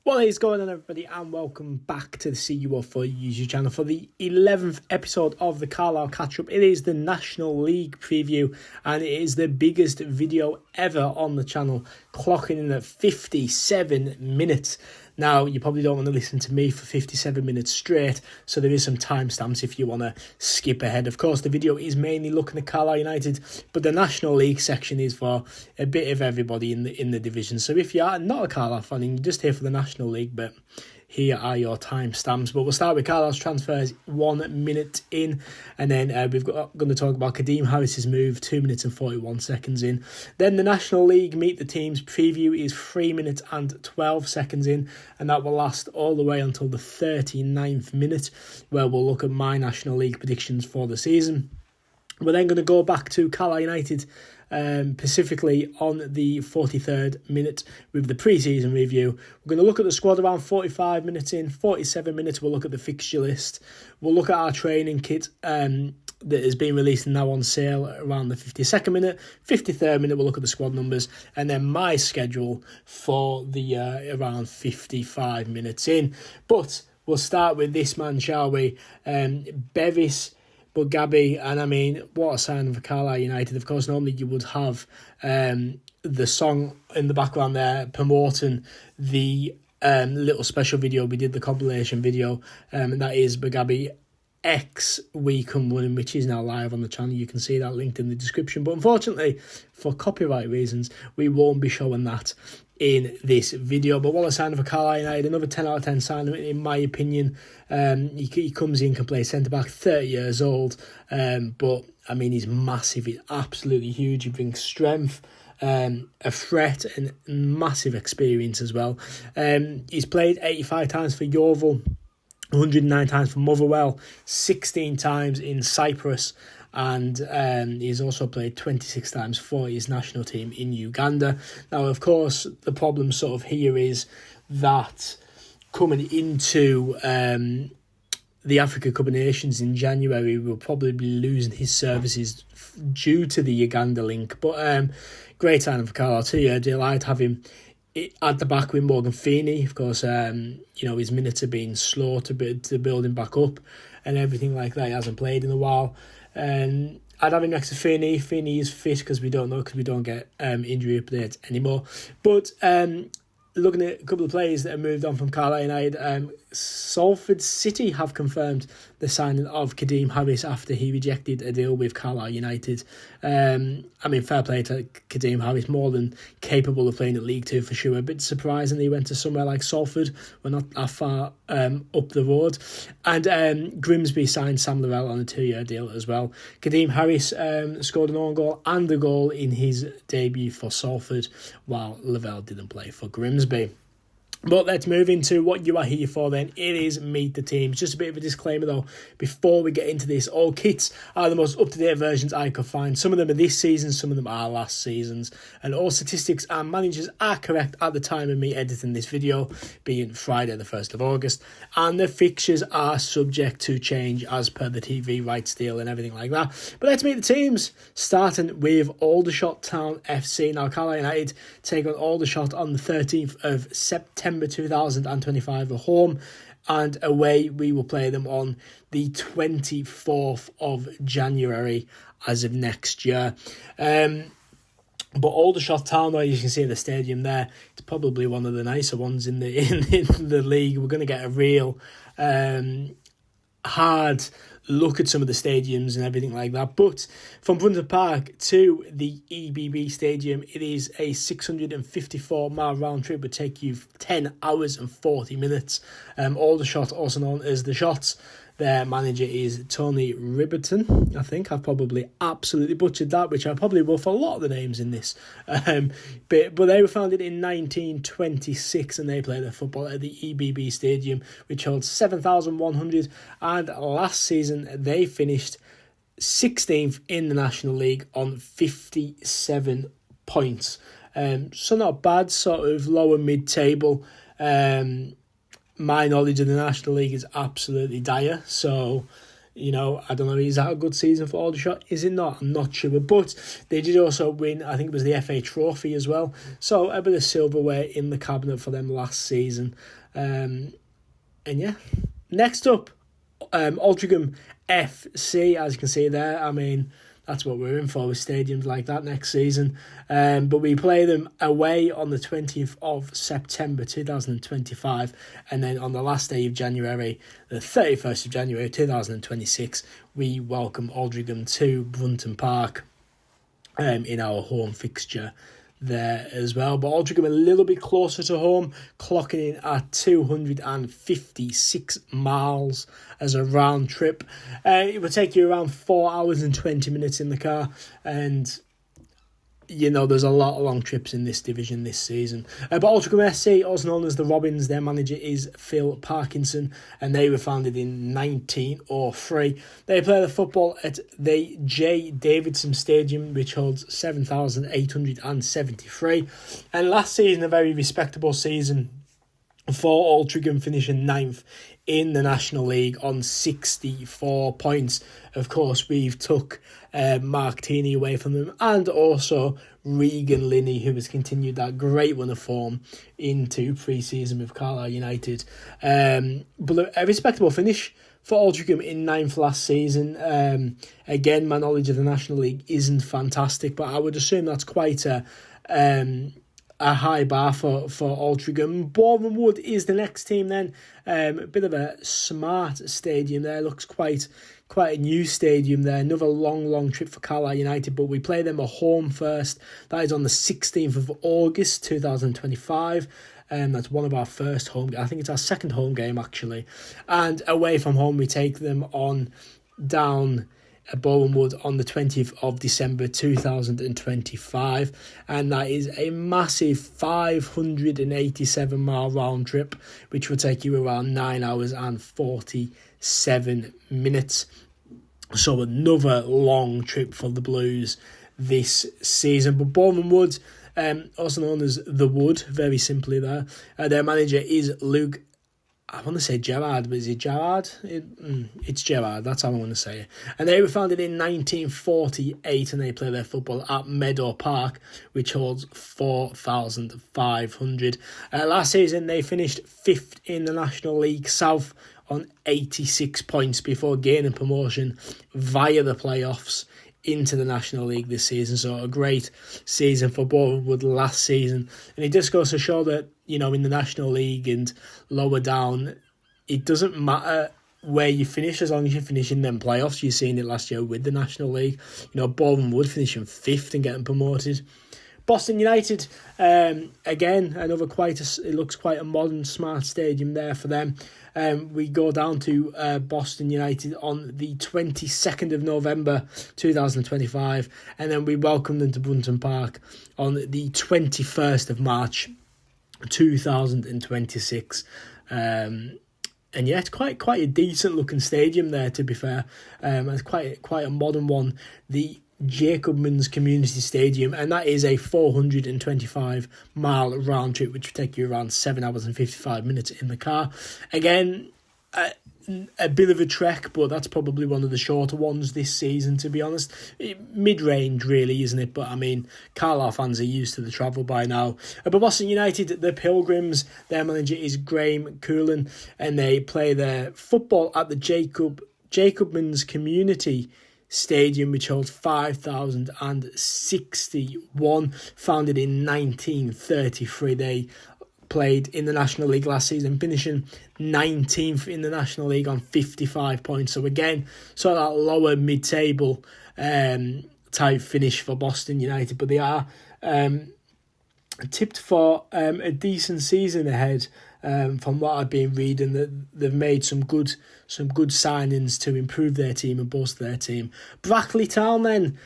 What is going on, everybody, and welcome back to the CU4 YouTube channel for the 11th episode of the Carlisle Catch-Up. It is the National League preview, and it is the biggest video ever on the channel, clocking in at 57 minutes. Now, you probably don't want to listen to me for 57 minutes straight, so there is some timestamps if you want to skip ahead. Of course, the video is mainly looking at Carlisle United, but the National League section is for a bit of everybody in the division. So if you are not a Carlisle fan and you're just here for the National League, but here are your timestamps. But we'll start with Carlisle's transfers 1 minute in, and then we're going to talk about Kadeem Harris's move 2 minutes and 41 seconds in. Then the National League Meet the Teams preview is 3 minutes and 12 seconds in, and that will last all the way until the 39th minute, where we'll look at my National League predictions for the season. We're then going to go back to Carlisle United, specifically on the 43rd minute with the pre-season review. We're going to look at the squad around 45 minutes in. 47 minutes we'll look at the fixture list. We'll look at our training kit that has been released and now on sale around the 52nd minute. 53rd minute we'll look at the squad numbers, and then my schedule for the around 55 minutes in. But we'll start with this man, shall we? Bevis Gabby, and I mean, what a sign for Carlisle United. Of course, normally you would have the song in the background there promoting the little special video. We did the compilation video, and that is Bagabi X Week and Running, which is now live on the channel. You can see that linked in the description. But unfortunately, for copyright reasons, we won't be showing that in this video. But what a sign for Carlisle United. Another 10 out of 10 sign, in my opinion. He comes in, can play centre-back, 30 years old. But, I mean, he's massive. He's absolutely huge. He brings strength, a threat, and massive experience as well. He's played 85 times for Yeovil, 109 times for Motherwell, 16 times in Cyprus, and he's also played 26 times for his national team in Uganda. Now, of course, the problem sort of here is that coming into the Africa Cup of Nations in January, we'll probably be losing his services due to the Uganda link. But great signing for Carlisle, 2-year deal. I'd have him at the back with Morgan Feeney. Of course, his minutes have been slow to build him back up and everything like that. He hasn't played in a while. I'd have him next to Feeney. Feeney is fit because we don't get injury updates anymore. But looking at a couple of players that have moved on from Carlisle United, Salford City have confirmed the signing of Kadeem Harris after he rejected a deal with Carlisle United. Fair play to Kadeem Harris, more than capable of playing at League Two for sure. A bit surprising he went to somewhere like Salford. We're not that far up the road. And Grimsby signed Sam Lavelle on a 2-year deal as well. Kadeem Harris scored an own goal and a goal in his debut for Salford, while Lavelle didn't play for Grimsby. But let's move into what you are here for then. It is Meet the Teams. Just a bit of a disclaimer though, before we get into this. All kits are the most up-to-date versions I could find. Some of them are this season, some of them are last season's. And all statistics and managers are correct at the time of me editing this video, being Friday the 1st of August. And the fixtures are subject to change as per the TV rights deal and everything like that. But let's meet the teams, starting with Aldershot Town FC. Now, Carlisle United take on Aldershot on the 13th of September 2025 at home, and away we will play them on the 24th of January as of next year. But Aldershot Town, though, you can see the stadium there, it's probably one of the nicer ones in the league. We're going to get a real hard look at some of the stadiums and everything like that. But from Brunton Park to the EBB Stadium, it is a 654-mile round trip. It would take you 10 hours and 40 minutes. Aldershot, also known as the Shots. Their manager is Tony Riberton. I think I've probably absolutely butchered that, which I probably will for a lot of the names in this. But they were founded in 1926 and they play their football at the EBB Stadium, which holds 7,100. And last season they finished 16th in the National League on 57 points. So not bad, sort of lower mid-table. My knowledge of the National League is absolutely dire, so I don't know, is that a good season for Aldershot? Is it not? I'm not sure. But they did also win, I think it was the FA Trophy as well. So a bit of silverware in the cabinet for them last season. Next up, Altrincham FC, as you can see there. I mean, that's what we're in for with stadiums like that next season. But we play them away on the 20th of September 2025. And then on the last day of January, the 31st of January 2026, we welcome Aldringham to Brunton Park in our home fixture there as well. But Aldringham a little bit closer to home, clocking in at 256 miles as a round trip. It would take you around 4 hours and 20 minutes in the car, and there's a lot of long trips in this division this season. But Altrincham SC, also known as the Robins, their manager is Phil Parkinson, and they were founded in 1903. They play the football at the J. Davidson Stadium, which holds 7,873. And last season, a very respectable season for Altrincham, finishing 9th in the National League on 64 points. Of course, we've took Mark Teeney away from them, and also Regan Linney, who has continued that great run of form into pre-season with Carlisle United. But a respectable finish for Altrincham in 9th last season. Again, my knowledge of the National League isn't fantastic, but I would assume that's quite a high bar for Altrincham. Boreham Wood is the next team then. A bit of a smart stadium there. Looks quite a new stadium there. Another long trip for Carlisle United, but we play them at home first. That is on the 16th of August 2025. That's one of our first home. I think it's our second home game actually. And away from home, we take them on down at Boreham Wood on the 20th of December 2025, and that is a massive 587 mile round trip, which will take you around 9 hours and 47 minutes. So another long trip for the Blues this season. But Boreham Wood, also known as The Wood, very simply there, their manager is Luke, I want to say Gerard, but is it Gerard? It's Gerard, that's how I want to say it. And they were founded in 1948, and they play their football at Meadow Park, which holds 4,500. Last season, they finished 5th in the National League South on 86 points before gaining promotion via the playoffs into the National League this season. So a great season for Boreham Wood last season. And it just goes to show that, in the National League and lower down, it doesn't matter where you finish as long as you finish in them playoffs. You've seen it last year with the National League. Boreham Wood finishing 5th and getting promoted. Boston United, again, it looks quite a modern, smart stadium there for them. We go down to Boston United on the 22nd of November 2025, and then we welcome them to Brunton Park on the 21st of March 2026. And yeah, it's quite a decent looking stadium there, to be fair. It's quite a modern one. The Jacobman's Community Stadium, and that is a 425 mile round trip, which will take you around 7 hours and 55 minutes in the car. Again, a bit of a trek, but that's probably one of the shorter ones this season, to be honest. Mid-range, really, isn't it? But I mean, Carlisle fans are used to the travel by now. But Boston United, the Pilgrims, their manager is Graham Coolan, and they play their football at the Jacobman's Community Stadium, which holds 5,061, founded in 1933. They played in the National League last season, finishing 19th in the National League on 55 points. So again, sort of that lower mid-table type finish for Boston United, but they are tipped for a decent season ahead. From what I've been reading, that they've made some good signings to improve their team and bolster their team. Brackley Town, then,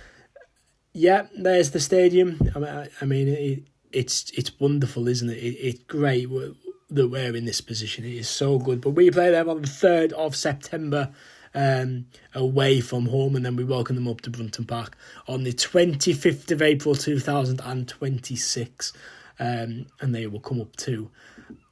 yeah, there's the stadium. I mean, it's wonderful, isn't it? It's great that we're in this position. It is so good. But we play them on the 3rd of September. Away from home, and then we welcome them up to Brunton Park on the 25th of April 2026, and they will come up to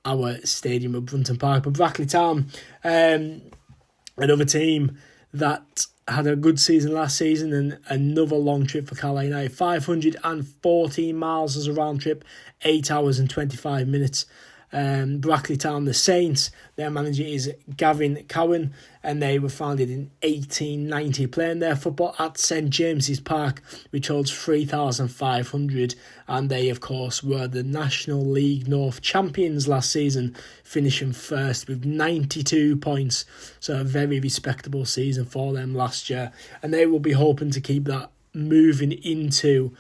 our stadium at Brunton Park. But Brackley Town, another team that had a good season last season, and another long trip for Carlisle United. 514 miles as a round trip, 8 hours and 25 minutes. Brackley Town, the Saints, their manager is Gavin Cowan, and they were founded in 1890, playing their football at St James's Park, which holds 3,500, and they of course were the National League North champions last season, finishing first with 92 points, so a very respectable season for them last year, and they will be hoping to keep that moving into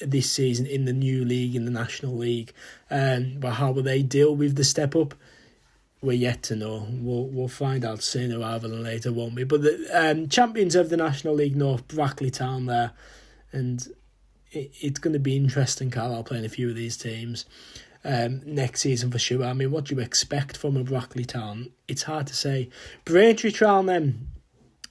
this season in the new league, in the National League. But how will they deal with the step up? We're yet to know. We'll find out sooner rather than later, won't we? But the champions of the National League North, Brackley Town there, and it's going to be interesting, Carlisle playing a few of these teams next season for sure. I mean, what do you expect from a Brackley Town? It's hard to say. Braintree Town then,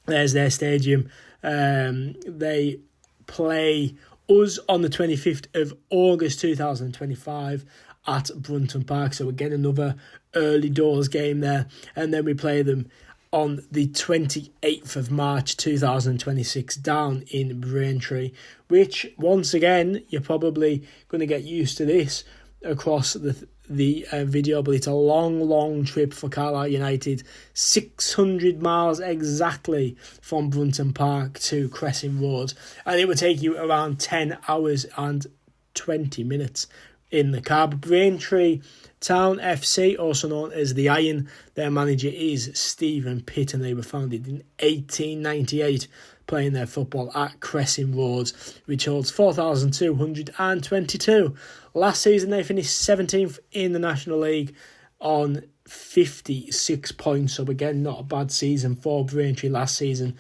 there's their stadium. They play us on the 25th of August 2025 at Brunton Park. So again, another early doors game there. And then we play them on the 28th of March 2026 down in Braintree, which once again, you're probably going to get used to this across the video, but it's a long trip for Carlisle United. 600 miles exactly from Brunton Park to Crescent Road, and it would take you around 10 hours and 20 minutes in the car. Braintree Town FC, also known as the Iron, their manager is Stephen Pitt, and they were founded in 1898, playing their football at Crescent Road, which holds 4,222. Last season, they finished 17th in the National League on 56 points. So again, not a bad season for Braintree last season.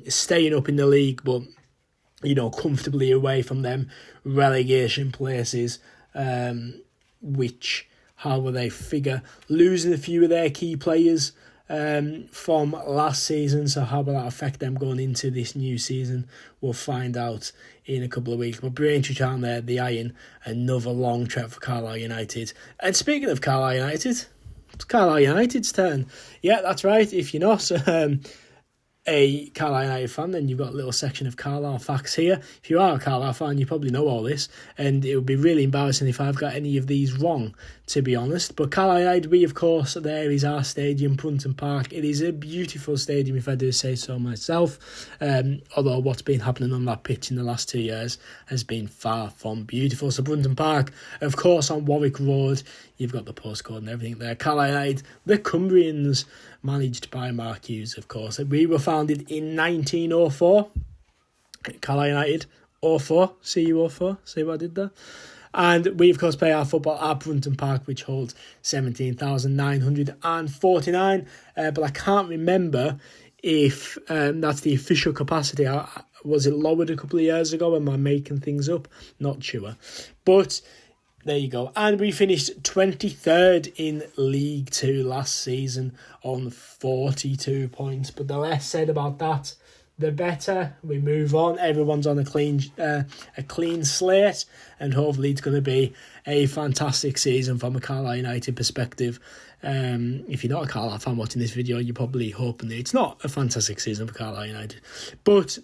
Staying up in the league, but comfortably away from them relegation places, which, how will they figure? Losing a few of their key players from last season, so how will that affect them going into this new season? We'll find out in a couple of weeks. But Braintree Town there, the Iron, another long trip for Carlisle United. And speaking of Carlisle United, it's Carlisle United's turn. Yeah, that's right. If you're not a Carlisle United fan, then you've got a little section of Carlisle facts here. If you are a Carlisle fan, you probably know all this, and it would be really embarrassing if I've got any of these wrong, to be honest. But Carlisle United, we of course, there is our stadium, Brunton Park. It is a beautiful stadium, if I do say so myself, although what's been happening on that pitch in the last 2 years has been far from beautiful. So Brunton Park, of course, on Warwick Road, you've got the postcode and everything there. Carlisle United, the Cumbrians, managed by Mark Hughes, of course. We were founded in 1904. Carlisle United, 04, CU04, see what I did there? And we, of course, play our football at Brunton Park, which holds 17,949. But I can't remember if that's the official capacity. Was it lowered a couple of years ago? Am I making things up? Not sure. But there you go. And we finished 23rd in League Two last season on 42 points. But the less said about that, the better. We move on. Everyone's on a clean slate, and hopefully it's going to be a fantastic season from a Carlisle United perspective. If you're not a Carlisle fan watching this video, you're probably hoping that it's not a fantastic season for Carlisle United. But,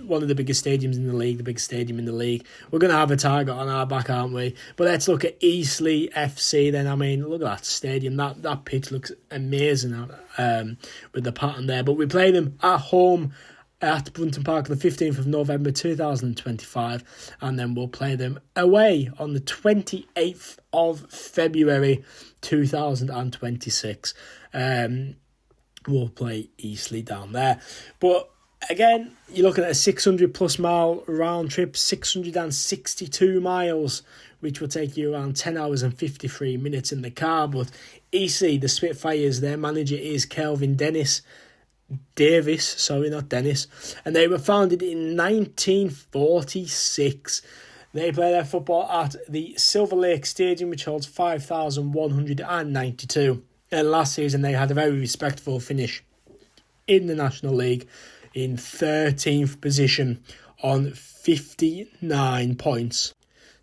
one of the biggest stadiums in the league, the biggest stadium in the league. We're going to have a target on our back, aren't we? But let's look at Eastleigh FC then. I mean, look at that stadium. That pitch looks amazing with the pattern there. But we play them at home at Brunton Park on the 15th of November 2025. And then we'll play them away on the 28th of February 2026. We'll play Eastleigh down there. But again, you're looking at a 600 plus mile round trip, 662 miles, which will take you around 10 hours and 53 minutes in the car. But Eastleigh, the Spitfires, their manager is Kelvin Davis, and they were founded in 1946. They play their football at the Silver Lake Stadium, which holds 5,192. And last season, they had a very respectable finish in the National League, in 13th position on 59 points.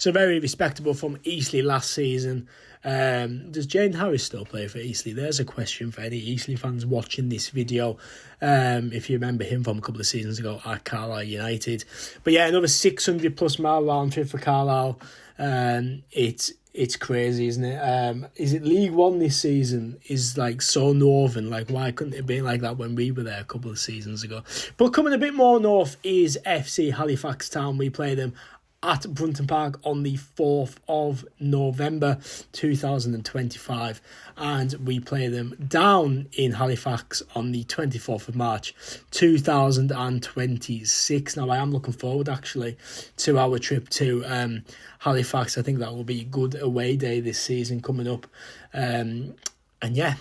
So very respectable from Eastleigh last season. Does Jane Harris still play for Eastleigh? There's a question for any Eastleigh fans watching this video. If you remember him from a couple of seasons ago at Carlisle United. But yeah, another 600 plus mile round trip for Carlisle. It's crazy, isn't it? Is it League One this season? Is like so northern. Like, why couldn't it be like that when we were there a couple of seasons ago? But coming a bit more north is FC Halifax Town. We play them at Brunton Park on the 4th of November 2025, and we play them down in Halifax on the 24th of March 2026. Now, I am looking forward actually to our trip to Halifax. I think that will be a good away day this season coming up. And yeah,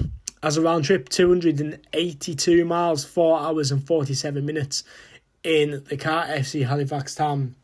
as a round trip, 282 miles, 4 hours and 47 minutes in the car. FC Halifax Town,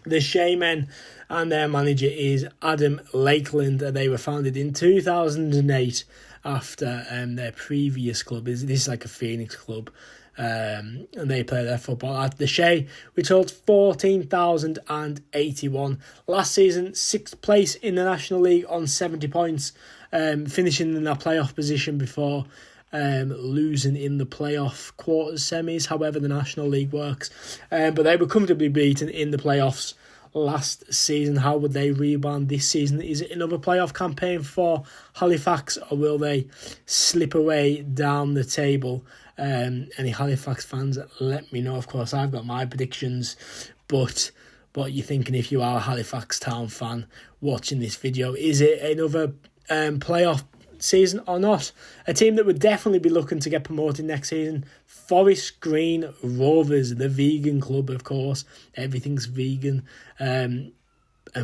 the Shamen, and their manager is Adam Lakeland. They were founded in 2008 after their previous club. This is like a Phoenix club. And they play their football at the Shay, which holds 14,081. Last season, 6th place in the National League on 70 points, finishing in that playoff position before losing in the playoff quarters semis, however the National League works. But they were comfortably beaten in the playoffs last season. How would they rebound this season? Is it another playoff campaign for Halifax, or will they slip away down the table? Any Halifax fans, let me know. Of course, I've got my predictions, but what are you thinking if you are a Halifax Town fan watching this video? Is it another playoff season or not? A team that would definitely be looking to get promoted next season, Forest Green Rovers, the vegan club, of course. Everything's vegan. And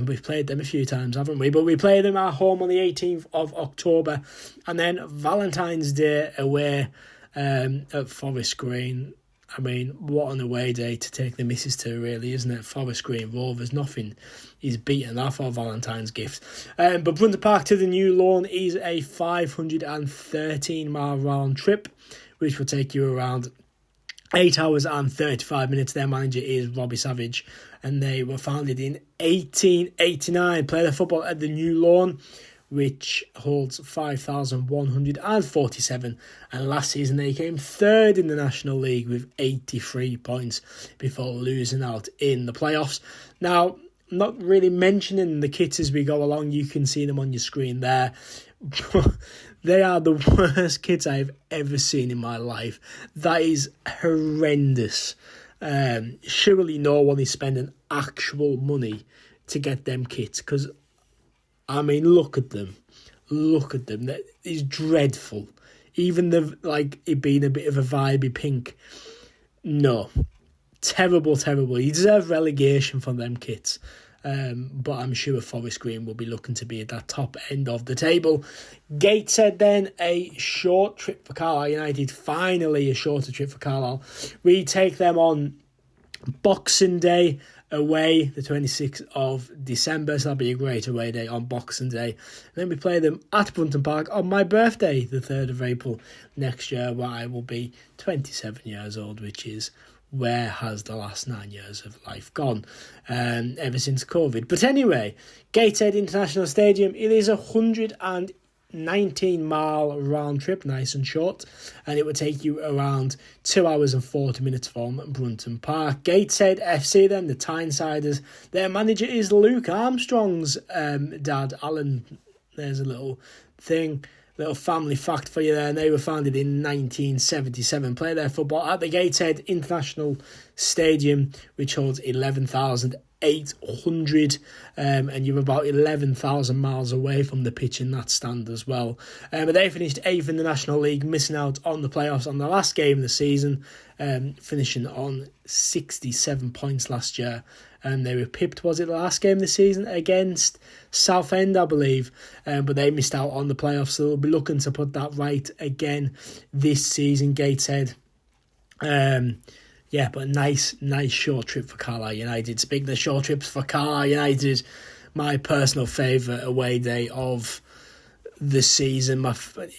we've played them a few times, haven't we? But we play them at home on the 18th of October. And then Valentine's Day away at Forest Green. I mean, what an away day to take the missus to, really, isn't it? Forest Green Rovers, nothing is beaten that for Valentine's gift. But Brunton Park to the New Lawn is a 513-mile round trip, which will take you around 8 hours and 35 minutes. Their manager is Robbie Savage, and they were founded in 1889. Play their football at the New Lawn, which holds 5,147. And last season they came third in the National League with 83 points before losing out in the playoffs. Now, I'm not really mentioning the kits as we go along. You can see them on your screen there. They are the worst kits I've ever seen in my life. That is horrendous. Surely no one is spending actual money to get them kits, because I mean, look at them. Look at them. That is dreadful. Even it being a bit of a vibey pink. No. Terrible, terrible. You deserve relegation from them kits. But I'm sure Forest Green will be looking to be at that top end of the table. Gateshead then, a short trip for Carlisle United. Finally a shorter trip for Carlisle. We take them on Boxing Day away, the 26th of December, so that'll be a great away day on Boxing Day. And then we play them at Brunton Park on my birthday, the 3rd of April next year, where I will be 27 years old, which is where has the last 9 years of life gone, ever since COVID. But anyway, Gateshead International Stadium, it is 119-mile round trip, nice and short, and it would take you around 2 hours and 40 minutes from Brunton Park. Gateshead FC then, the Tynesiders, their manager is Luke Armstrong's dad, Alan. There's a little family fact for you there. And they were founded in 1977. Play their football at the Gateshead International Stadium, which holds 11,800, and you're about 11,000 miles away from the pitch in that stand as well. But they finished 8th in the National League, missing out on the playoffs on the last game of the season, finishing on 67 points last year. And they were pipped, was it the last game of the season, against Southend, I believe. But they missed out on the playoffs, so they'll be looking to put that right again this season, Gateshead. Yeah, but nice short trip for Carlisle United. Speaking of short trips for Carlisle United, my personal favourite away day of the season.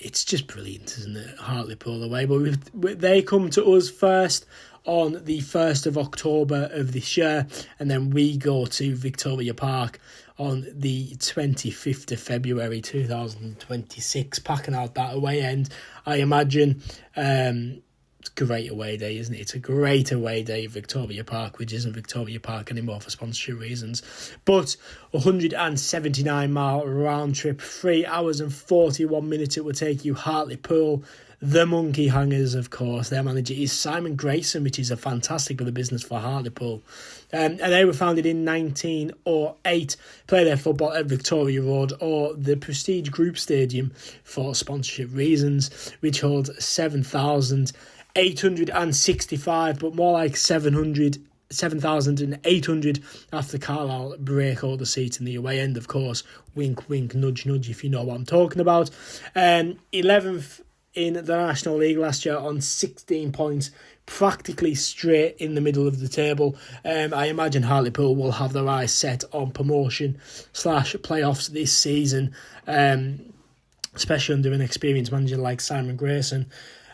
It's just brilliant, isn't it? Hartlepool away. But they come to us first on the 1st of October of this year, and then we go to Victoria Park on the 25th of February 2026, packing out that away end. I imagine it's a great away day, isn't it? It's a great away day at Victoria Park, which isn't Victoria Park anymore for sponsorship reasons. But 179-mile round trip, 3 hours and 41 minutes it will take you. Hartlepool, the Monkey Hangers, of course. Their manager is Simon Grayson, which is a fantastic bit of business for Hartlepool. And they were founded in 1908. Play their football at Victoria Road or the Prestige Group Stadium for sponsorship reasons, which holds 7,865, but more like 7,800 after Carlisle break all the seats in the away end, of course. Wink, wink, nudge, nudge, if you know what I'm talking about. 11th in the National League last year on 16 points, practically straight in the middle of the table. I imagine Hartlepool will have their eyes set on promotion/playoffs this season, especially under an experienced manager like Simon Grayson.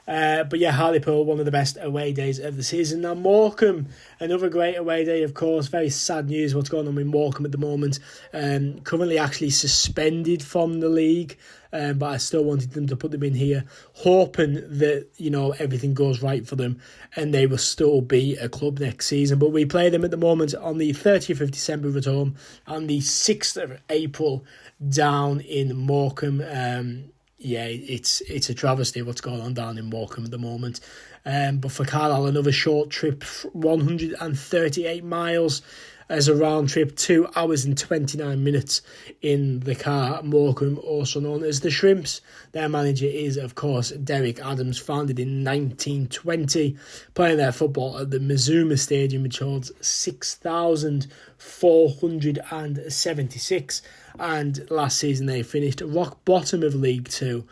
But yeah, Hartlepool, one of the best away days of the season. Now Morecambe, another great away day, of course. Very sad news what's going on with Morecambe at the moment. Currently actually suspended from the league, but I still wanted them to put them in here, hoping that, you know, everything goes right for them and they will still be a club next season. But we play them at the moment on the 30th of December at home and the 6th of April down in Morecambe. Yeah, it's a travesty what's going on down in Morecambe at the moment. But for Carlisle, another short trip, 138 miles as a round trip, 2 hours and 29 minutes in the car. Morecambe, also known as the Shrimps. Their manager is, of course, Derek Adams, founded in 1920, playing their football at the Mazuma Stadium, which holds 6,476. And last season they finished rock bottom of League Two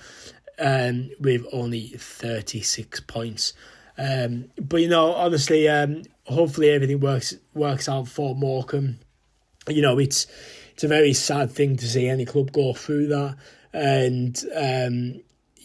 with only 36 points. But, you know, honestly, hopefully everything works out for Morecambe. You know, it's a very sad thing to see any club go through that. And,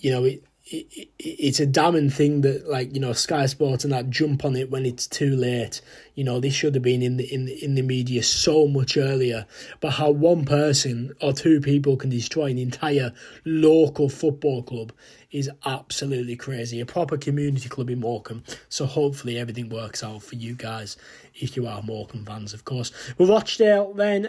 you know, it's a damning thing that, like, you know, Sky Sports and that jump on it when it's too late. You know, this should have been in the media so much earlier. But how one person or two people can destroy an entire local football club is absolutely crazy. A proper community club in Morecambe. So hopefully everything works out for you guys if you are Morecambe fans, of course. With Rochdale then,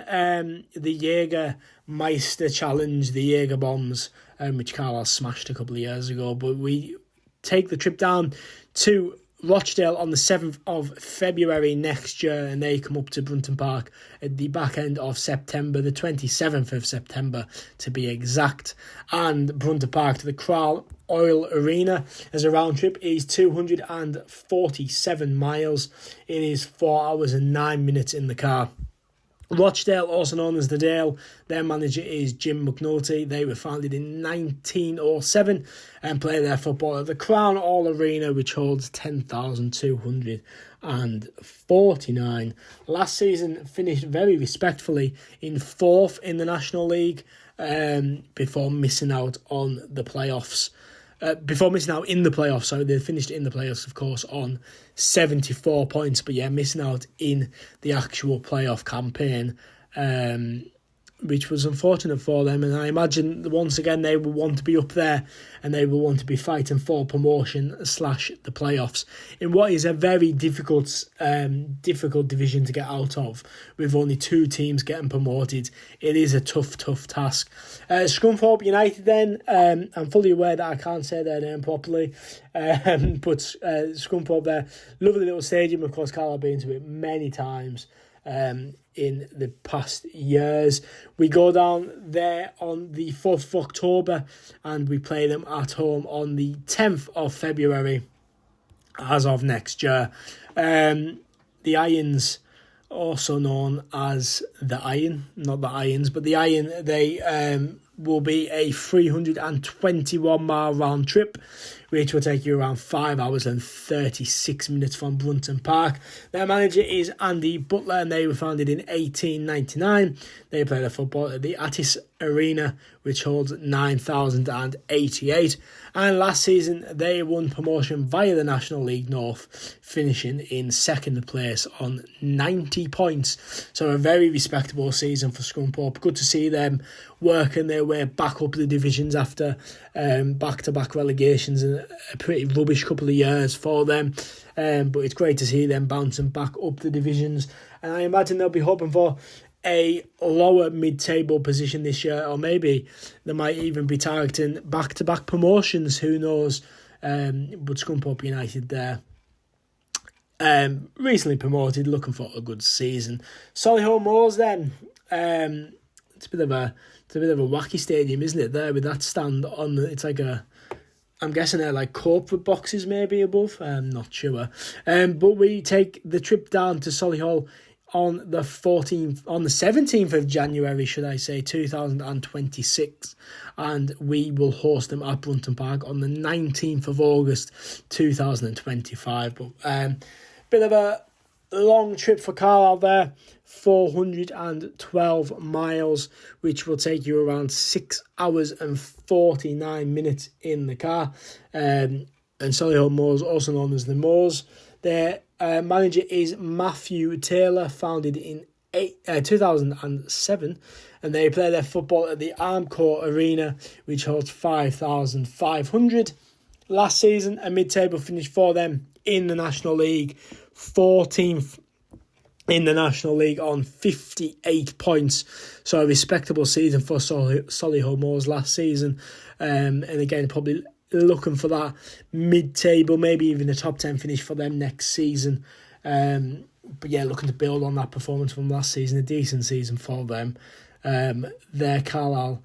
the Jägermeister Challenge, the Jaeger Bombs, which Carlisle smashed a couple of years ago. But we take the trip down to Rochdale on the 7th of February next year, and they come up to Brunton Park at the back end of September, the 27th of September to be exact. And Brunton Park to the Carlisle Oil Arena as a round trip is 247 miles. It is 4 hours and 9 minutes in the car. Rochdale, also known as the Dale, their manager is Jim McNulty. They were founded in 1907 and play their football at the Crown Hall Arena, which holds 10,249. Last season finished very respectfully in 4th in the National League before missing out on the playoffs. Before missing out in the playoffs, so they finished in the playoffs, of course, on 74 points. But yeah, missing out in the actual playoff campaign, which was unfortunate for them. And I imagine once again they will want to be up there and they will want to be fighting for promotion / the playoffs in what is a very difficult division to get out of, with only 2 teams getting promoted. It is a tough task. Scunthorpe United then, I'm fully aware that I can't say their name properly, but Scunthorpe there, lovely little stadium. Of course, Carl, I've been to it many times in the past years. We go down there on the 4th of October and we play them at home on the 10th of February as of next year. The Irons, also known as the Iron, not the Irons, but the Iron, they will be a 321 mile round trip which will take you around 5 hours and 36 minutes from Brunton Park. Their manager is Andy Butler, and they were founded in 1899. They play their football at the Attis Arena, which holds 9,088. And last season, they won promotion via the National League North, finishing in second place on 90 points. So a very respectable season for Scunthorpe. Good to see them working their way back up the divisions after back-to-back relegations and a pretty rubbish couple of years for them. But it's great to see them bouncing back up the divisions. And I imagine they'll be hoping for a lower mid-table position this year, or maybe they might even be targeting back-to-back promotions. Who knows? But Scunthorpe United there, recently promoted, looking for a good season. Solihull Moors then, it's a bit of a wacky stadium, isn't it? There with that stand on, it's like I'm guessing they're like corporate boxes maybe above. I'm not sure. But we take the trip down to Solihull on the 17th of January, should I say, 2026, and we will host them at Brunton Park on the 19th of August 2025. But bit of a long trip for Carlisle there, 412 miles, which will take you around 6 hours and 49 minutes in the car. And Solihull Moors, also known as the Moors, their manager is Matthew Taylor, founded in 2007, and they play their football at the Armcourt Arena, which holds 5,500. Last season, a mid-table finish for them in the National League, 14th in the National League on 58 points. So a respectable season for Solihull Moors last season. And again, probably looking for that mid-table, maybe even a top 10 finish for them next season. But yeah, looking to build on that performance from last season, a decent season for them. Their Carlisle,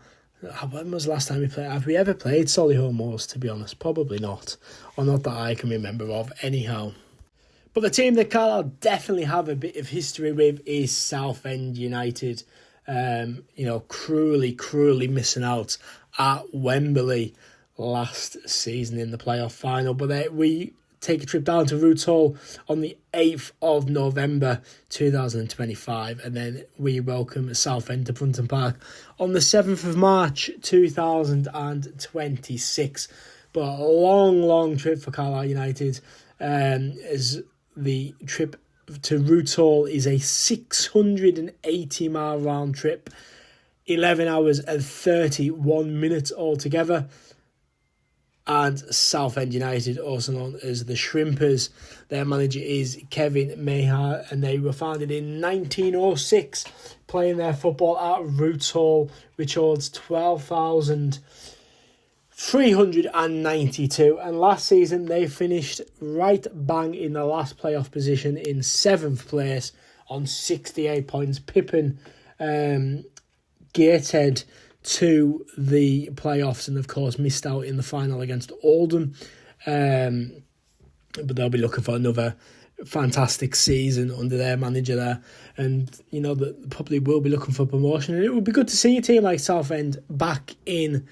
when was the last time we played? Have we ever played Solihull Moors, to be honest? Probably not. Or not that I can remember of, anyhow. But the team that Carlisle definitely have a bit of history with is Southend United. Cruelly missing out at Wembley last season in the playoff final. But we take a trip down to Roots Hall on the 8th of November 2025, and then we welcome Southend to Brunton Park on the 7th of March 2026. But a long trip for Carlisle United, as the trip to Roots Hall is a 680-mile round trip, 11 hours and 31 minutes altogether. And Southend United, also known as the Shrimpers, their manager is Kevin Mayhar, and they were founded in 1906, playing their football at Roots Hall, which holds 12,392. And last season, they finished right bang in the last playoff position in 7th place on 68 points. Pippin Gateshead to the playoffs, and of course missed out in the final against Oldham. But they'll be looking for another fantastic season under their manager there, and that probably will be looking for promotion. And it would be good to see a team like Southend back in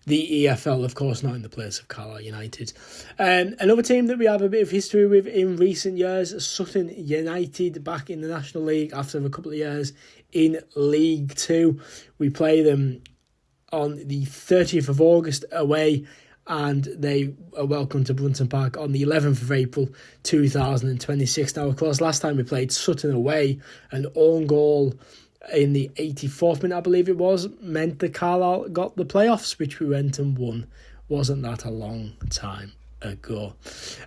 the EFL, of course, not in the place of Carlisle United. Another team that we have a bit of history with in recent years, Sutton United, back in the National League after a couple of years in League Two. We play them on the 30th of August away, and they are welcome to Brunton Park on the 11th of April 2026. Now, of course, last time we played Sutton away, an own goal in the 84th minute, I believe it was, meant that Carlisle got the playoffs, which we went and won. Wasn't that a long time ago?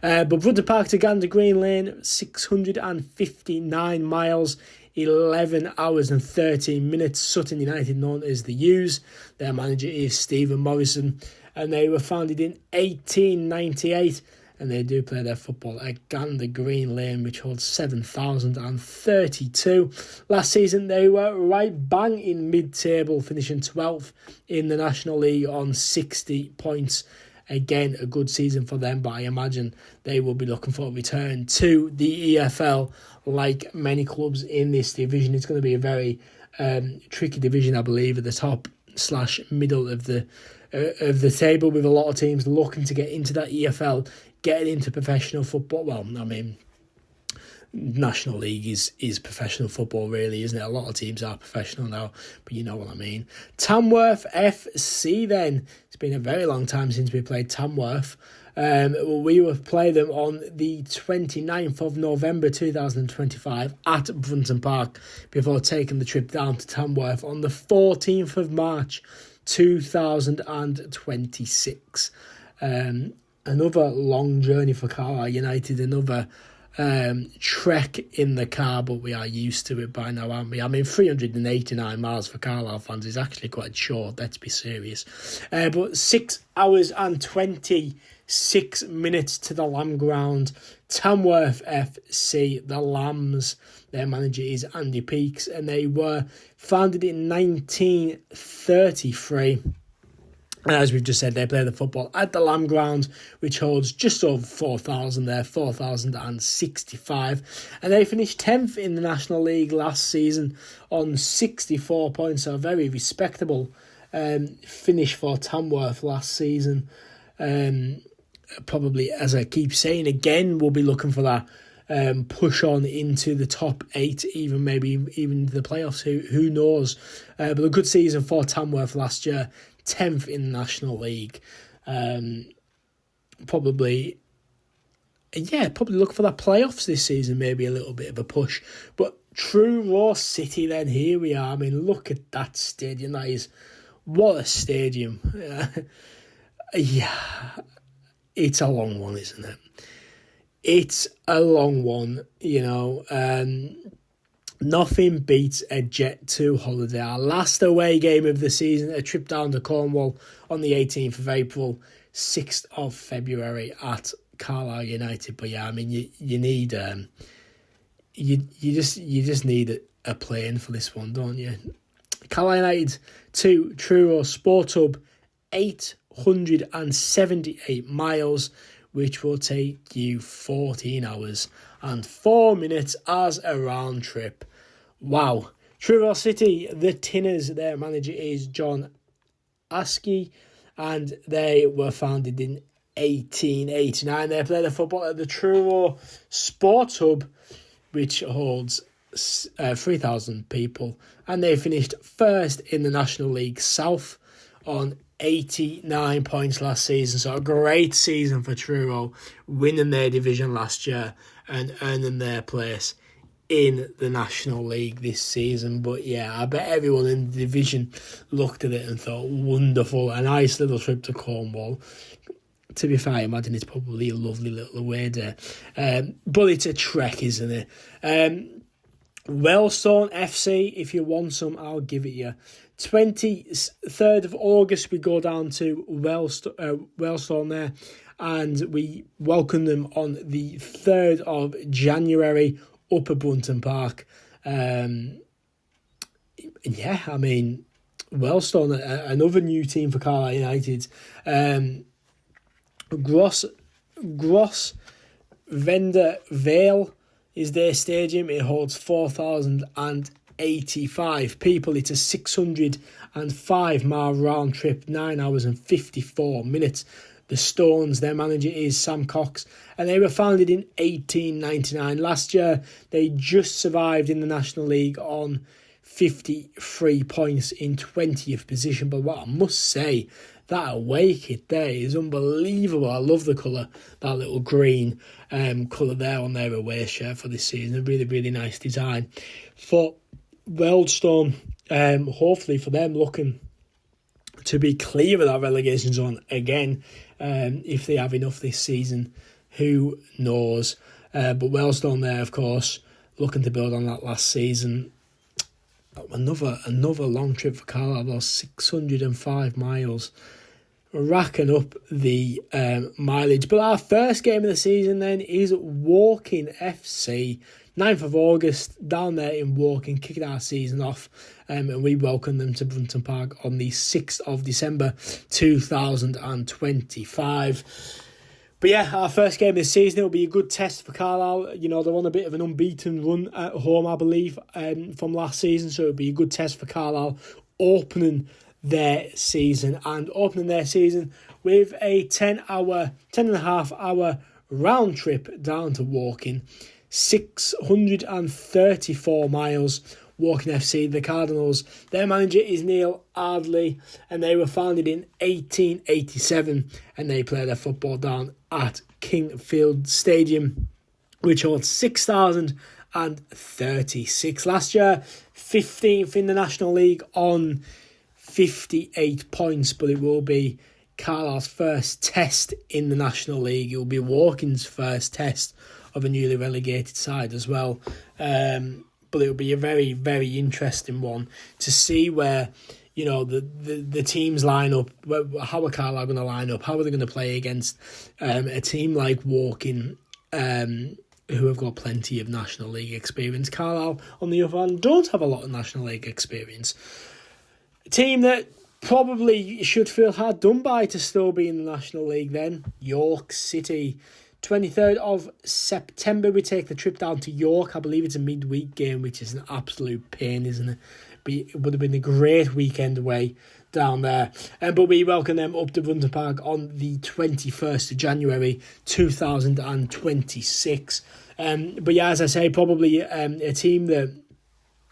But Brunton Park to Gander Green Lane, 659 miles, 11 hours and 13 minutes. Sutton United, known as the U's. Their manager is Stephen Morrison, and they were founded in 1898, and they do play their football at Gander Green Lane, which holds 7,032. Last season, they were right bang in mid-table, finishing 12th in the National League on 60 points. Again, a good season for them, but I imagine they will be looking for a return to the EFL. Like many clubs in this division, it's going to be a very tricky division, I believe, at the top. slash middle of the table, with a lot of teams looking to get into that EFL, getting into professional football. Well, I mean, National League is professional football, really, isn't it? A lot of teams are professional now, but you know what I mean. Tamworth FC then. It's been a very long time since we played Tamworth. We will play them on the 29th of November 2025 at Brunton Park, before taking the trip down to Tamworth on the 14th of March 2026. Another long journey for Carlisle United, another trek in the car, but we are used to it by now, aren't we? I mean, 389 miles for Carlisle fans is actually quite short, let's be serious. But 6 hours and 26 minutes to the Lamb Ground. Tamworth FC, the Lambs. Their manager is Andy Peakes, and they were founded in 1933. And as we've just said, they play the football at the Lamb Ground, which holds just over 4,000 there, 4,065. And they finished 10th in the National League last season on 64 points, so a very respectable finish for Tamworth last season. Probably, as I keep saying again, we'll be looking for that push on into the top 8, maybe even the playoffs, who knows. But a good season for Tamworth last year. 10th in the National League. Probably look for that playoffs this season, maybe a little bit of a push. But Truro City then, here we are. I mean, look at that stadium. That is, what a stadium. Yeah, it's a long one, isn't it? It's a long one, you know. Nothing beats a Jet 2 holiday. Our last away game of the season, a trip down to Cornwall on the 18th of April, 6th of February at Carlisle United. But yeah, I mean, you need you just need a plane for this one, don't you? Carlisle United to Truro Sport Hub, 878 miles, which will take you 14 hours and 4 minutes as a round trip. Wow. Truro City, the Tinners, their manager is John Askey, and they were founded in 1889. They play the football at the Truro Sport Hub, which holds 3,000 people, and they finished first in the National League South on 89 points last season. So a great season for Truro, winning their division last year and earning their place in the National League this season. But yeah, I bet everyone in the division looked at it and thought, wonderful, a nice little trip to Cornwall. To be fair, I imagine it's probably a lovely little away day. But it's a trek, isn't it? Wellstone FC, if you want some, I'll give it you. 23rd of August, we go down to Wellstone there, and we welcome them on the 3rd of January up at Brunton Park. Yeah, I mean, Wellstone, another new team for Carlisle United. Gross Vendor Vale is their stadium. It holds 4,085 people. It's a 605-mile round trip, 9 hours and 54 minutes. The Stones, their manager is Sam Cox, and they were founded in 1899. Last year, they just survived in the National League on 53 points in 20th position. But what I must say, that away kit there is unbelievable. I love the colour, that little green colour there on their away shirt for this season. A really, really nice design. For Wealdstone, hopefully for them, looking to be clear of that relegation zone again, if they have enough this season, who knows. But Wealdstone there, of course, looking to build on that last season. Another long trip for Carlisle, those 605 miles, racking up the mileage. But our first game of the season then is Woking FC, 9th of August, down there in Woking, kicking our season off, and we welcome them to Brunton Park on the 6th of December 2025. But yeah, our first game of the season, it'll be a good test for Carlisle. You know, they're on a bit of an unbeaten run at home, I believe, from last season. So it'll be a good test for Carlisle, opening their season, and opening their season with a 10.5 hour round trip down to Woking, 634 miles. Woking FC, the Cardinals. Their manager is Neil Ardley, and they were founded in 1887, and they play their football down at Kingfield Stadium, which holds 6,036. Last year, 15th in the National League on 58 points, but it will be Carlisle's first test in the National League. It will be Woking's first test of a newly relegated side as well. But it will be a very, very interesting one to see where, the teams line up. How are Carlisle going to line up? How are they going to play against a team like Woking, who have got plenty of National League experience? Carlisle, on the other hand, don't have a lot of National League experience. A team that probably should feel hard done by to still be in the National League then, York City. 23rd of September, we take the trip down to York. I believe it's a midweek game, which is an absolute pain, isn't it? It would have been a great weekend away down there. But we welcome them up to Brunton Park on the 21st of January 2026. But yeah, as I say, probably a team that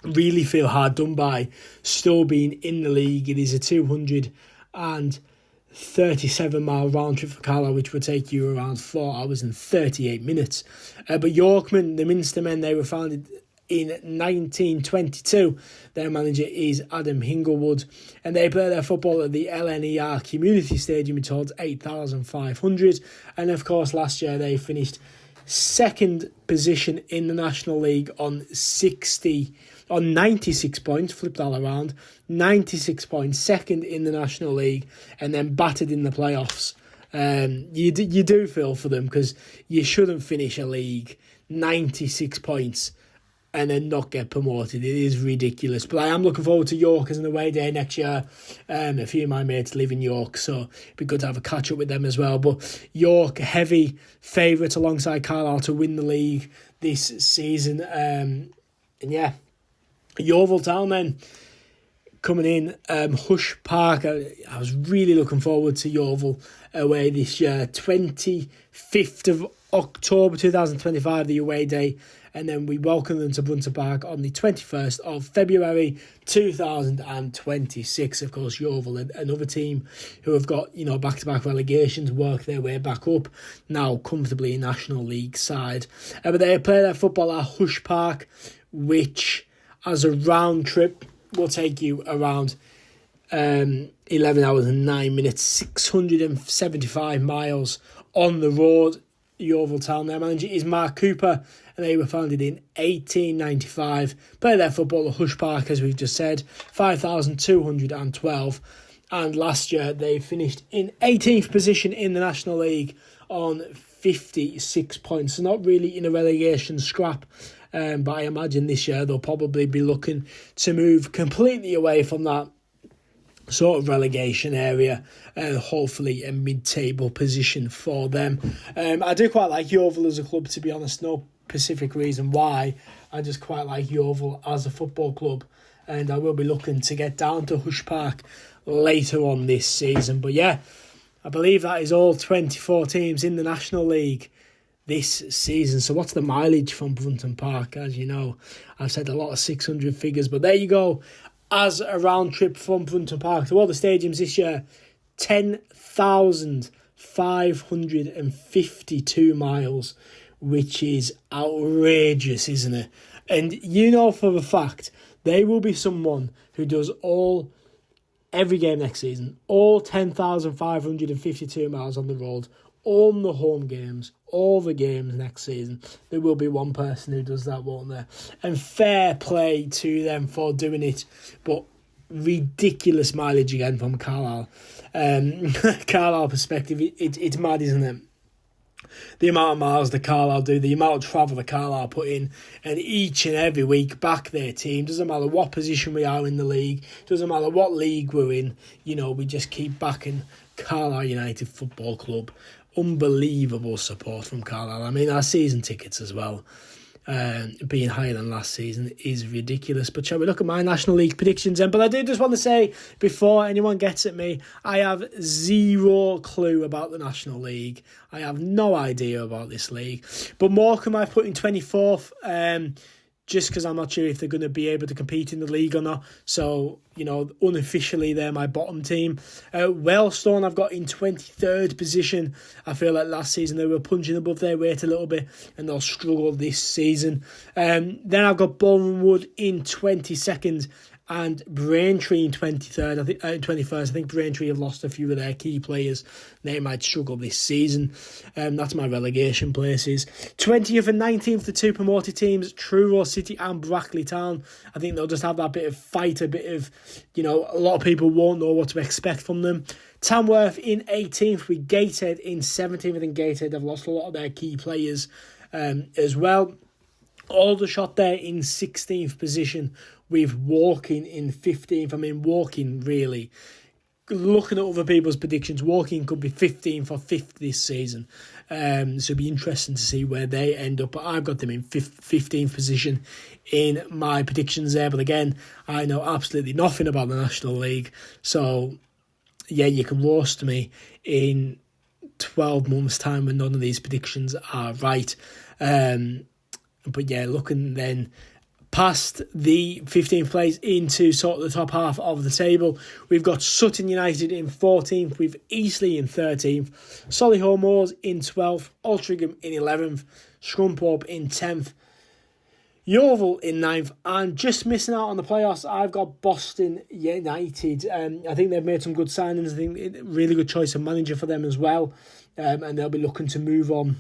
really feel hard done by still being in the league. It is a 237-mile round trip for Carlisle, which would take you around 4 hours and 38 minutes. But Yorkmen, the Minster men, they were founded in 1922. Their manager is Adam Hinglewood, and they play their football at the LNER Community Stadium, which holds 8,500. And of course, last year they finished second position in the National League on 96 points, flipped all around, 96 points, second in the National League, and then battered in the playoffs. You do feel for them, because you shouldn't finish a league 96 points and then not get promoted. It is ridiculous. But I am looking forward to York as an away day next year. A few of my mates live in York, so it'd be good to have a catch-up with them as well. But York, heavy favourite alongside Carlisle to win the league this season. And yeah, Yeovil Town then coming in. Hush Park, I was really looking forward to Yeovil away this year. 25th of October 2025, the away day. And then we welcome them to Brunton Park on the 21st of February 2026. Of course, Yeovil, another team who have got, back-to-back relegations, work their way back up, now comfortably a National League side. But they play their football at Hush Park, which, as a round trip, will take you around 11 hours and 9 minutes, 675 miles on the road. Yeovil Town, their manager is Mark Cooper, and they were founded in 1895. Play their football at Hush Park, as we've just said, 5,212. And last year they finished in 18th position in the National League on 56 points. So not really in a relegation scrap. But I imagine this year they'll probably be looking to move completely away from that sort of relegation area, hopefully a mid-table position for them. I do quite like Yeovil as a club, to be honest. No specific reason why. I just quite like Yeovil as a football club, and I will be looking to get down to Hush Park later on this season. But yeah, I believe that is all 24 teams in the National League this season. So what's the mileage from Brunton Park? As you know, I've said a lot of 600 figures, but there you go. As a round trip from Brunton Park to all the stadiums this year, 10,552 miles, which is outrageous, isn't it? And you know for a fact, there will be someone who does every game next season, all 10,552 miles on the road, all the home games, all the games next season. There will be one person who does that, won't there? And fair play to them for doing it. But ridiculous mileage again from Carlisle. Carlisle perspective, it's mad, isn't it? The amount of miles the Carlisle do, the amount of travel the Carlisle put in, and each and every week back their team. Doesn't matter what position we are in the league, doesn't matter what league we're in, we just keep backing Carlisle United Football Club. Unbelievable support from Carlisle. I mean, our season tickets as well. being higher than last season is ridiculous. But shall we look at my National League predictions then? But I do just want to say, before anyone gets at me, I have zero clue about the National League. I have no idea about this league. But Morecambe I've put in 24th, just because I'm not sure if they're going to be able to compete in the league or not. So, unofficially they're my bottom team. Wellstone I've got in 23rd position. I feel like last season they were punching above their weight a little bit and they'll struggle this season. Then I've got Bournemouth in 22nd and Braintree in 23rd. I think 21st. I think Braintree have lost a few of their key players. They might struggle this season. That's my relegation places. 20th and 19th, the two promoted teams, Truro City and Brackley Town. I think they'll just have that bit of fight, a bit of, a lot of people won't know what to expect from them. Tamworth in 18th with Gateshead in 17th. I think Gateshead have lost a lot of their key players as well. Aldershot there in 16th position with Woking in 15th. I mean, Woking really, looking at other people's predictions, Woking could be 15th or 5th this season. So it'll be interesting to see where they end up. But I've got them in 15th position in my predictions there. But again, I know absolutely nothing about the National League. So, yeah, you can roast me in 12 months' time when none of these predictions are right. But yeah, looking then past the 15th place into sort of the top half of the table, we've got Sutton United in 14th with Eastleigh in 13th, Solihull Moors in 12th, Altrincham in 11th, Scunthorpe in 10th, Yeovil in 9th, and just missing out on the playoffs, I've got Boston United. I think they've made some good signings. I think really good choice of manager for them as well, and they'll be looking to move on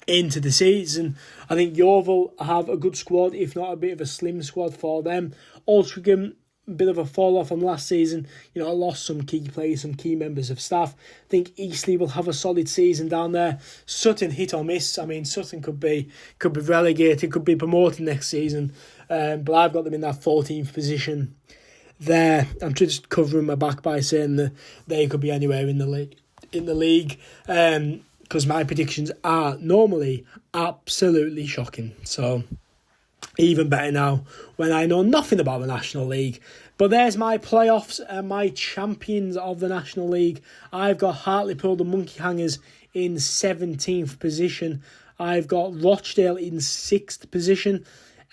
into the season. I think Yeovil have a good squad, if not a bit of a slim squad for them. Altrincham, a bit of a fall off from last season. Lost some key players, some key members of staff. I think Eastleigh will have a solid season down there. Sutton, hit or miss. I mean, Sutton could be relegated, could be promoted next season. But I've got them in that 14th position there. I'm just covering my back by saying that they could be anywhere in the league. Because my predictions are normally absolutely shocking. So, even better now when I know nothing about the National League. But there's my playoffs and my champions of the National League. I've got Hartlepool, the Monkey Hangers, in 17th position. I've got Rochdale in 6th position.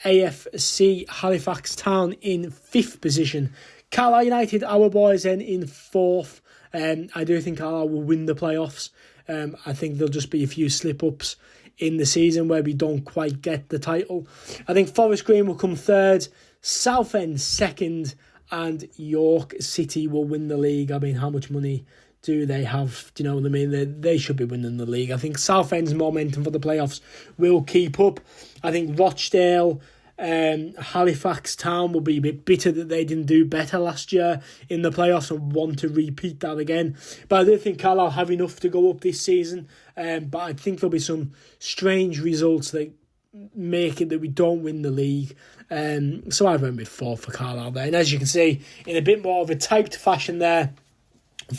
AFC Halifax Town in 5th position. Carlisle United, our boys, then in 4th. I do think Carlisle will win the playoffs. I think there'll just be a few slip-ups in the season where we don't quite get the title. I think Forest Green will come 3rd, Southend 2nd, and York City will win the league. I mean, how much money do they have? Do you know what I mean? They should be winning the league. I think Southend's momentum for the playoffs will keep up. I think Rochdale, Halifax Town will be a bit bitter that they didn't do better last year in the playoffs and want to repeat that again. But I don't think Carlisle have enough to go up this season. But I think there'll be some strange results that make it that we don't win the league. So I went with 4 for Carlisle there. And as you can see, in a bit more of a typed fashion there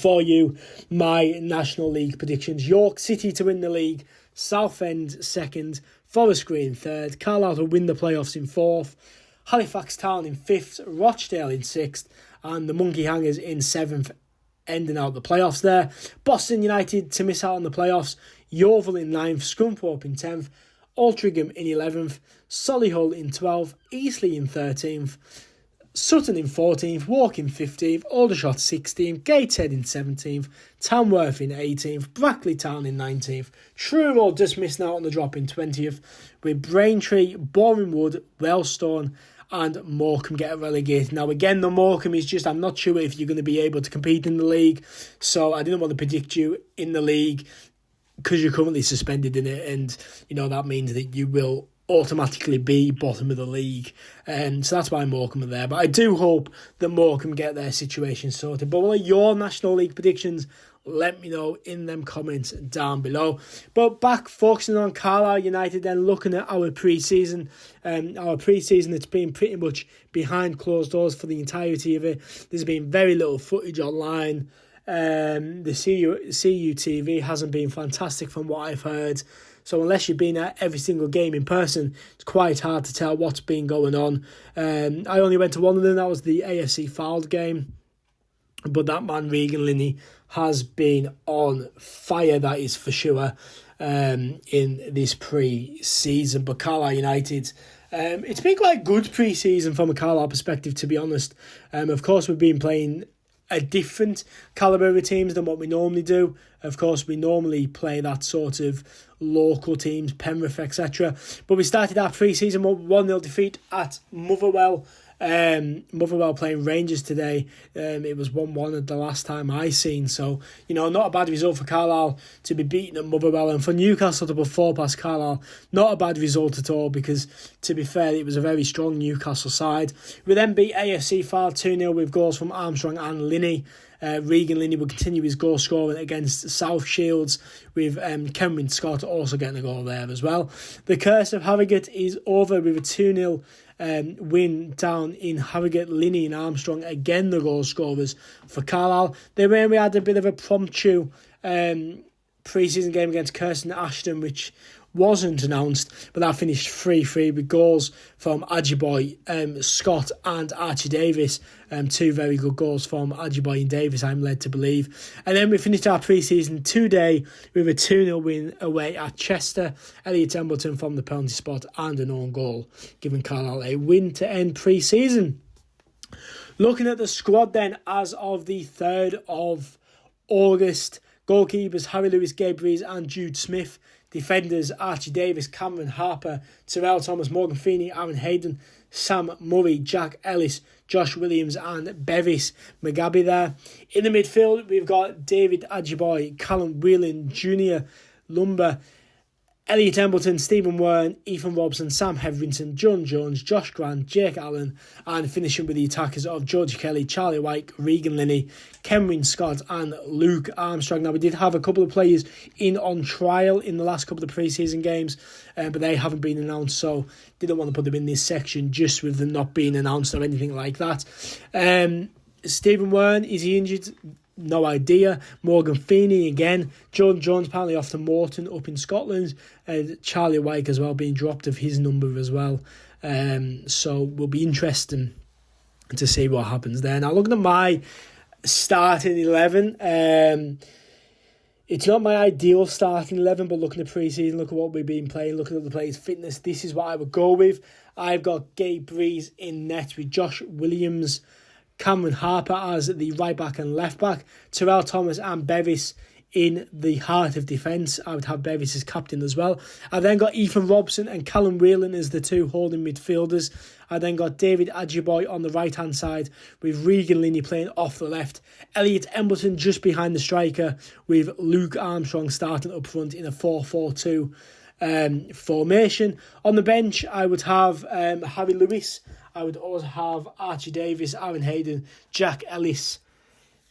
for you, my National League predictions. York City to win the league, Southend 2nd, Forest Green 3rd, Carlisle to win the playoffs in 4th, Halifax Town in 5th, Rochdale in 6th, and the Monkey Hangers in 7th, ending out the playoffs there. Boston United to miss out on the playoffs, Yeovil in 9th, Scunthorpe in 10th, Altrincham in 11th, Solihull in 12th, Eastleigh in 13th, Sutton in 14th, Woking 15th, Aldershot 16th, Gateshead in 17th, Tamworth in 18th, Brackley Town in 19th, Truro just missing out on the drop in 20th, with Braintree, Bournemouth, Wellstone and Morecambe get relegated. Now again, the Morecambe is just, I'm not sure if you're going to be able to compete in the league, so I didn't want to predict you in the league because you're currently suspended in it, and that means that you will automatically be bottom of the league, and so that's why Morecambe are there. But I do hope that Morecambe get their situation sorted. But what are your National League predictions? Let me know in them comments down below. But back focusing on Carlisle United, then looking at our pre-season. It's been pretty much behind closed doors for the entirety of it. There's been very little footage online. The CUTV hasn't been fantastic from what I've heard. So unless you've been at every single game in person, it's quite hard to tell what's been going on. I only went to one of them. That was the AFC Fylde game. But that man, Regan Linney, has been on fire, that is for sure, in this pre-season. But Carlisle United, it's been quite good pre-season from a Carlisle perspective, to be honest. Of course, we've been playing a different calibre of teams than what we normally do. Of course, we normally play that sort of local teams, Penrith, etc. But we started our pre-season 1-0 defeat at Motherwell. Motherwell playing Rangers today. It was 1-1 at the last time I seen. So, not a bad result for Carlisle to be beaten at Motherwell. And for Newcastle to put 4 past Carlisle, not a bad result at all, because, to be fair, it was a very strong Newcastle side. We then beat AFC Fylde 2-0 with goals from Armstrong and Linney. Regan Linney will continue his goal scoring against South Shields, with Cameron Scott also getting a goal there as well. The curse of Harrogate is over with a 2-0 win down in Harrogate. Linney and Armstrong again the goal scorers for Carlisle. Then we had a bit of a promptu pre-season game against Kirsten Ashton, which wasn't announced, but that finished 3-3 with goals from Ajiboy, Scott and Archie Davis. 2 very good goals from Ajiboy and Davis, I'm led to believe. And then we finished our pre-season today with a 2-0 win away at Chester. Elliot Embleton from the penalty spot and an own goal, giving Carlisle a win to end pre-season. Looking at the squad then, as of the 3rd of August, goalkeepers Harry Lewis, Gabe Rees and Jude Smith. Defenders Archie Davis, Cameron Harper, Terrell Thomas, Morgan Feeney, Aaron Hayden, Sam Murray, Jack Ellis, Josh Williams and Bevis Mugabe there. In the midfield, we've got David Ajiboy, Callum Whelan Jr., Lumber, Elliot Embleton, Stephen Wern, Ethan Robson, Sam Hetherington, John Jones, Josh Grant, Jake Allen, and finishing with the attackers of Georgie Kelly, Charlie White, Regan Linney, Cameron Scott and Luke Armstrong. Now, we did have a couple of players in on trial in the last couple of pre-season games, but they haven't been announced, so didn't want to put them in this section just with them not being announced or anything like that. Stephen Wern, is he injured? No idea. Morgan Feeney again. John Jones apparently off to Morton up in Scotland. Charlie White as well being dropped of his number as well. So will be interesting to see what happens there. Now looking at my starting 11, it's not my ideal starting 11, but looking at pre-season, look at what we've been playing, looking at the players' fitness, this is what I would go with. I've got Gabe Breeze in net with Josh Williams, Cameron Harper as the right back and left back, Terrell Thomas and Bevis in the heart of defence. I would have Bevis as captain as well. I then got Ethan Robson and Callum Whelan as the 2 holding midfielders. I then got David Ajiboy on the right hand side with Regan Linney playing off the left. Elliot Embleton just behind the striker with Luke Armstrong starting up front in a 4-4-2 formation. On the bench I would have Harry Lewis. I would also have Archie Davis, Aaron Hayden, Jack Ellis,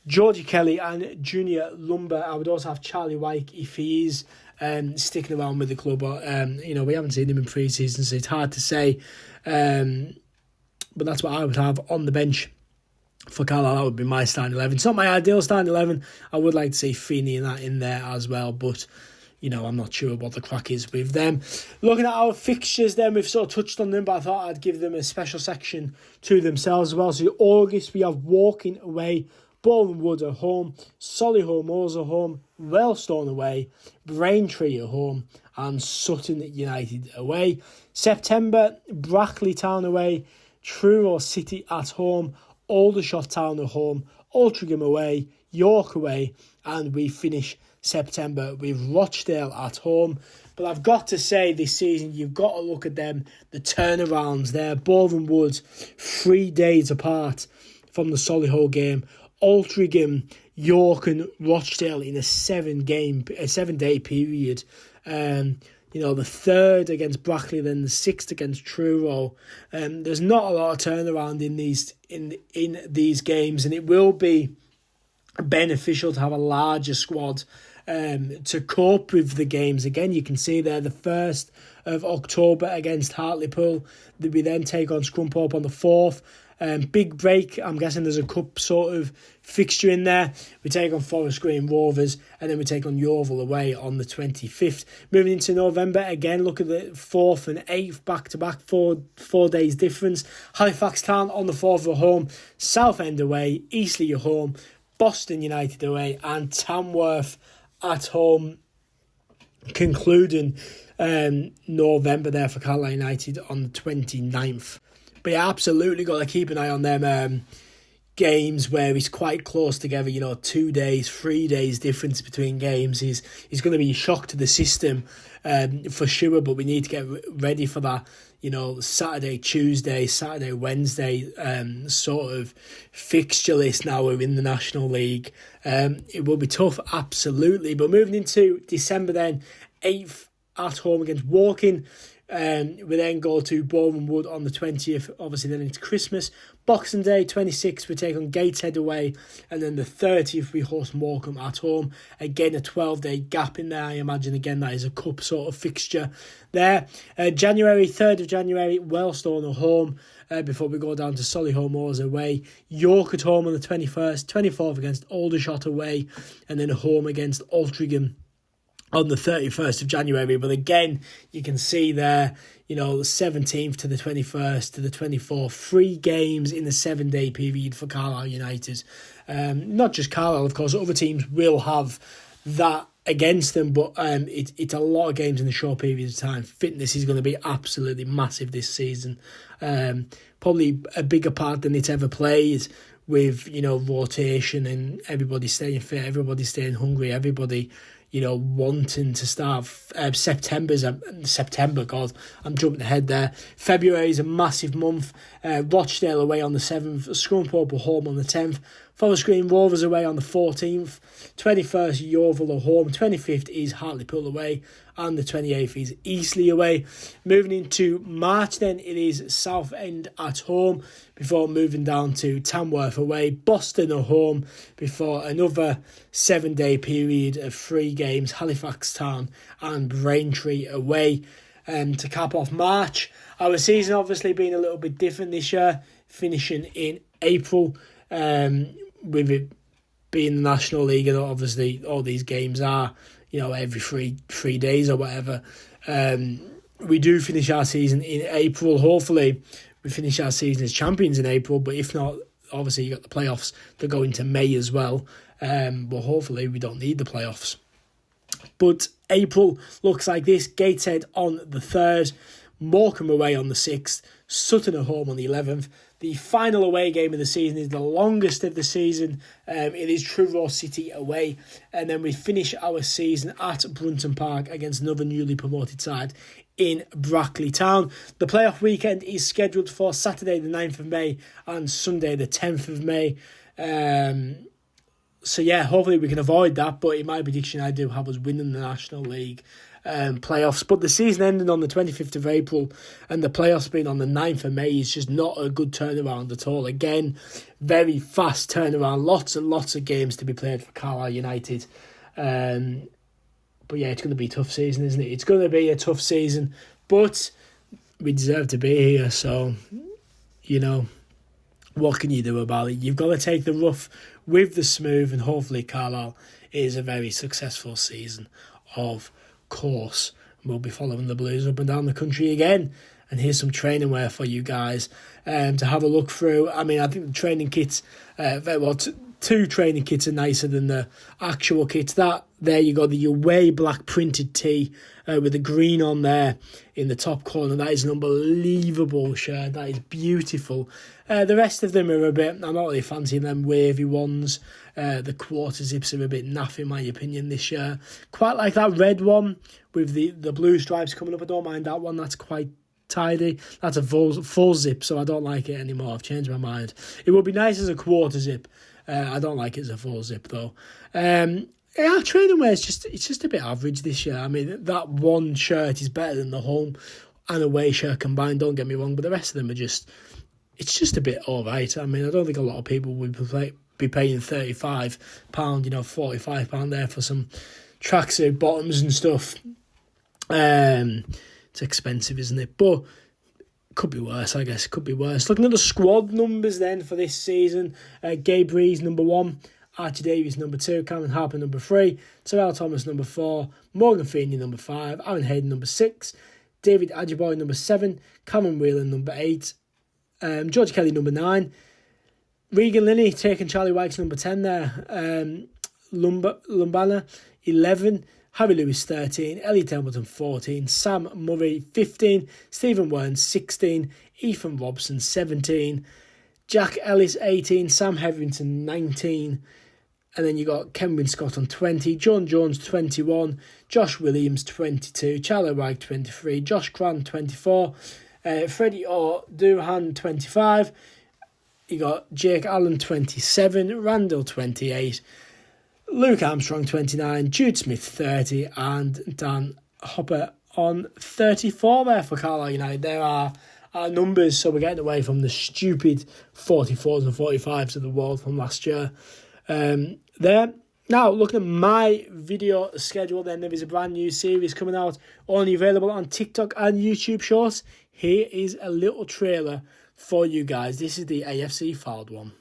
Georgie Kelly and Junior Lumber. I would also have Charlie White if he is sticking around with the club. But, we haven't seen him in pre-season, so it's hard to say. But that's what I would have on the bench for Carlisle. That would be my starting 11. It's not my ideal starting 11. I would like to see Feeney and that in there as well, but I'm not sure what the crack is with them. Looking at our fixtures then, we've sort of touched on them, but I thought I'd give them a special section to themselves as well. So August, we have Walking away, Bowling Wood at home, Solihull Moors at home, Wellstone away, Braintree at home, and Sutton United away. September, Brackley Town away, Truro City at home, Aldershot Town at home, Altrincham away, York away, and we finish September with Rochdale at home. But I've got to say this season, you've got to look at them, the turnarounds there. Bowling Wood, 3 days apart from the Solihull game. Altrincham, York and Rochdale in a 7-day period. The 3rd against Brackley, then the 6th against Truro. There's not a lot of turnaround in these games, and it will be beneficial to have a larger squad to cope with the games. Again, you can see there the 1st of October against Hartlepool. We then take on Scunthorpe on the 4th. Big break, I'm guessing there's a cup sort of fixture in there. We take on Forest Green Rovers, and then we take on Yeovil away on the 25th. Moving into November, again, look at the 4th and 8th back-to-back, 4 days difference. Halifax Town on the 4th at home, Southend away, Eastleigh at home, Boston United away, and Tamworth at home, concluding November there for Carlisle United on the 29th. But yeah, absolutely got to keep an eye on them games where it's quite close together, 2 days, 3 days difference between games. He's going to be a shock to the system for sure, but we need to get ready for that, Saturday, Tuesday, Saturday, Wednesday sort of fixture list now we're in the National League. It will be tough, absolutely. But moving into December then, 8th at home against Woking. We then go to Bowman Wood on the 20th, obviously then into Christmas. Boxing Day, 26th, we take on Gateshead away, and then the 30th we host Morecambe at home. Again, a 12-day gap in there. I imagine, again, that is a cup sort of fixture there. January, 3rd of January, Wellstone at home, before we go down to Solihull Moors away. York at home on the 21st, 24th against Aldershot away, and then home against Altrincham on the 31st of January. But again, you can see there, the 17th to the 21st to the 24th, 3 games in the 7-day period for Carlisle United. Not just Carlisle, of course, other teams will have that against them, but it's a lot of games in a short period of time. Fitness is going to be absolutely massive this season. Probably a bigger part than it ever played, with, rotation and everybody staying fit, everybody staying hungry, everybody wanting to start. September, God, I'm jumping ahead there. February is a massive month. Rochdale away on the 7th, Scunthorpe home on the 10th, Forest Green Rovers away on the 14th, 21st Yeovil at home, 25th is Hartlepool away, and the 28th is Eastleigh away. Moving into March then, it is Southend at home, before moving down to Tamworth away, Boston at home, before another 7-day period of 3 games, Halifax Town and Braintree away. To cap off March, our season obviously being a little bit different this year, finishing in April, with it being the National League, and obviously all these games are, every three days or whatever. We do finish our season in April. Hopefully we finish our season as champions in April, but if not, obviously you got the playoffs that go into May as well. But hopefully we don't need the playoffs. But April looks like this: Gateshead on the 3rd, Morecambe away on the 6th, Sutton at home on the 11th. The final away game of the season is the longest of the season. It is Truro City away. And then we finish our season at Brunton Park against another newly promoted side in Brackley Town. The playoff weekend is scheduled for Saturday the 9th of May and Sunday the 10th of May. So yeah, hopefully we can avoid that. But in my prediction, I do have us winning the National League playoffs. But the season ending on the 25th of April and the playoffs being on the 9th of May is just not a good turnaround at all. Again, very fast turnaround. Lots and lots of games to be played for Carlisle United. But yeah, it's going to be a tough season, isn't it? It's going to be a tough season, but we deserve to be here. So, what can you do about it? You've got to take the rough with the smooth, and hopefully Carlisle is a very successful season, of course. We'll be following the Blues up and down the country again. And here's some training wear for you guys to have a look through. I mean, I think the training kits, two training kits are nicer than the actual kits. There you go, the away black printed tee with the green on there in the top corner. That is an unbelievable shirt. That is beautiful. The rest of them are a bit, I'm not really fancying them wavy ones. The quarter zips are a bit naff in my opinion this year. Quite like that red one with the blue stripes coming up. I don't mind that one. That's quite tidy. That's a full zip, so I don't like it anymore. I've changed my mind. It would be nice as a quarter zip. I don't like it as a full zip though. Yeah, training wear it's just a bit average this year. I mean, that one shirt is better than the home and away shirt combined, don't get me wrong, but the rest of them are it's just a bit alright. I mean, I don't think a lot of people would be paying £35, £45 there for some tracksuit bottoms and stuff. It's expensive, isn't it? But Could be worse, I guess. Could be worse. Looking at the squad numbers then for this season, Gabe Rees, number 1. Archie Davies, number 2. Cameron Harper, number 3. Terrell Thomas, number 4. Morgan Feeney, number 5. Aaron Hayden, number 6. David Ajiboye, number 7. Cameron Whelan, number 8. George Kelly, number 9. Regan Linney taking Charlie Wykes, number 10 there. Lumbana, 11. Harry Lewis, 13. Elliot Templeton, 14. Sam Murray, 15. Stephen Wern, 16. Ethan Robson, 17. Jack Ellis, 18. Sam Hetherington, 19. And then you got Kenwin Scott on 20. John Jones, 21. Josh Williams, 22. Charlie Wright, 23. Josh Cran, 24. Freddie O'Doohan, 25. You got Jake Allen, 27. Randall, 28. Luke Armstrong, 29, Jude Smith, 30, and Dan Hopper on 34 there for Carlisle United. There are our numbers, so we're getting away from the stupid 44s and 45s of the world from last year. There. Now, looking at my video schedule, then there is a brand new series coming out, only available on TikTok and YouTube Shorts. Here is a little trailer for you guys. This is the AFC Fylde one.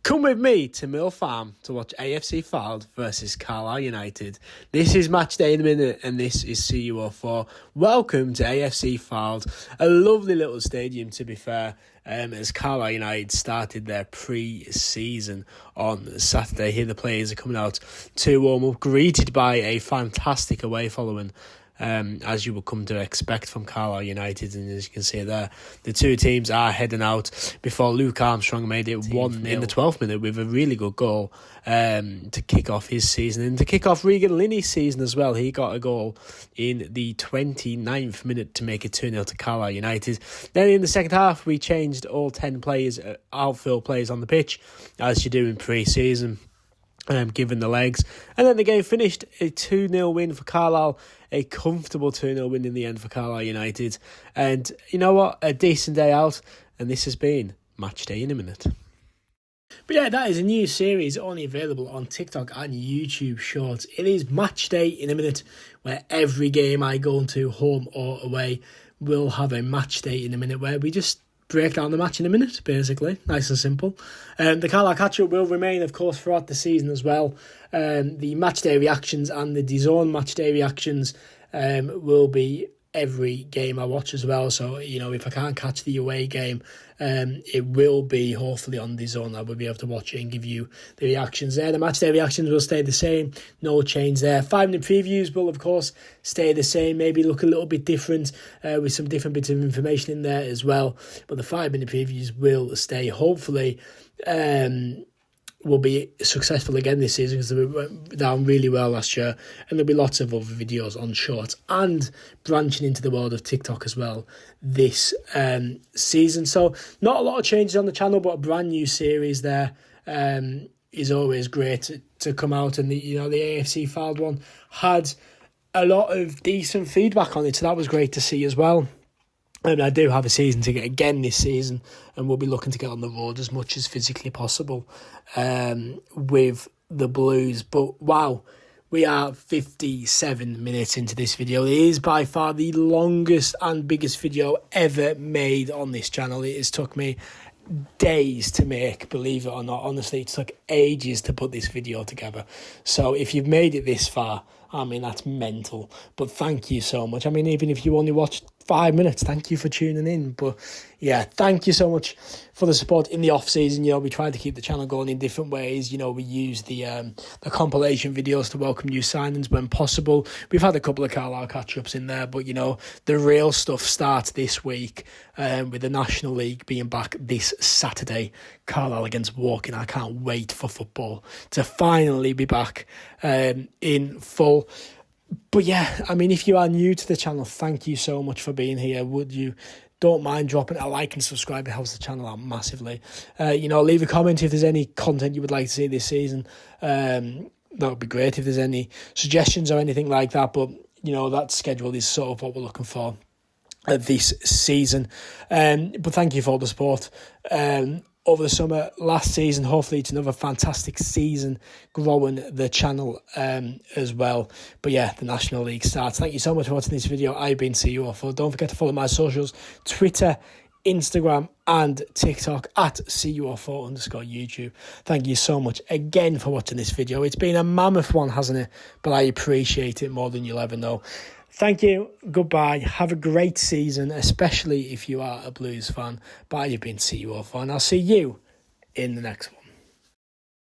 Come with me to Mill Farm to watch AFC Fylde versus Carlisle United. This is match day in a minute, and this is CU04. Welcome to AFC Fylde, a lovely little stadium to be fair, as Carlisle United started their pre-season on Saturday. Here the players are coming out to warm up, greeted by a fantastic away following, as you would come to expect from Carlisle United. And as you can see there, the two teams are heading out before Luke Armstrong made it 1 in the 12th minute with a really good goal to kick off his season and to kick off Regan Linney's season as well. He got a goal in the 29th minute to make it 2-0 to Carlisle United. Then in the second half, we changed all 10 players, outfield players on the pitch, as you do in pre-season. Given the legs. And then the game finished a 2-0 win for Carlisle, a comfortable 2-0 win in the end for Carlisle United. And you know what? A decent day out, and this has been Match Day in a Minute. But yeah, that is a new series only available on TikTok and YouTube Shorts. It is Match Day in a Minute, where every game I go into, home or away, will have a Match Day in a Minute, where we just break down the match in a minute, basically. Nice and simple. The Carlisle catch-up will remain, of course, throughout the season as well. The match day reactions and the DAZN match day reactions will be every game I watch as well. So, you know, if I can't catch the away game, it will be hopefully on DAZN. I will be able to watch it and give you the reactions there. The match day reactions will stay the same. No change there. 5-minute previews will, of course, stay the same. Maybe look a little bit different with some different bits of information in there as well. But the 5-minute previews will stay. Hopefully, will be successful again this season because they went down really well last year, and there'll be lots of other videos on Shorts and branching into the world of TikTok as well this season. So not a lot of changes on the channel, but a brand new series there is always great to come out. And the AFC Fylde one had a lot of decent feedback on it, so that was great to see as well. And I do have a season ticket again this season, and we'll be looking to get on the road as much as physically possible with the Blues. But wow, we are 57 minutes into this video. It is by far the longest and biggest video ever made on this channel. It has took me days to make, believe it or not. Honestly, it took ages to put this video together. So if you've made it this far, I mean, that's mental. But thank you so much. I mean, even if you only watched 5 minutes, thank you for tuning in. But yeah, thank you so much for the support in the off season. You know, we tried to keep the channel going in different ways. You know, we use the compilation videos to welcome new signings when possible. We've had a couple of Carlisle catch-ups in there, but you know, the real stuff starts this week with the National League being back this Saturday. Carlisle against Woking. I can't wait for football to finally be back in full. But yeah, I mean, if you are new to the channel, thank you so much for being here. Don't mind dropping a like and subscribe. It helps the channel out massively. Leave a comment if there's any content you would like to see this season. That would be great if there's any suggestions or anything like that. But, you know, that schedule is sort of what we're looking for this season. But thank you for all the support. over the summer, last season. Hopefully it's another fantastic season growing the channel as well. But yeah, the National League starts. Thank you so much for watching this video. I've been CUFO. Don't forget to follow my socials, Twitter, Instagram and TikTok at CUFO_YouTube. Thank you so much again for watching this video. It's been a mammoth one, hasn't it? But I appreciate it more than you'll ever know. Thank you. Goodbye. Have a great season, especially if you are a Blues fan. But you've been CUFO, and I'll see you in the next one.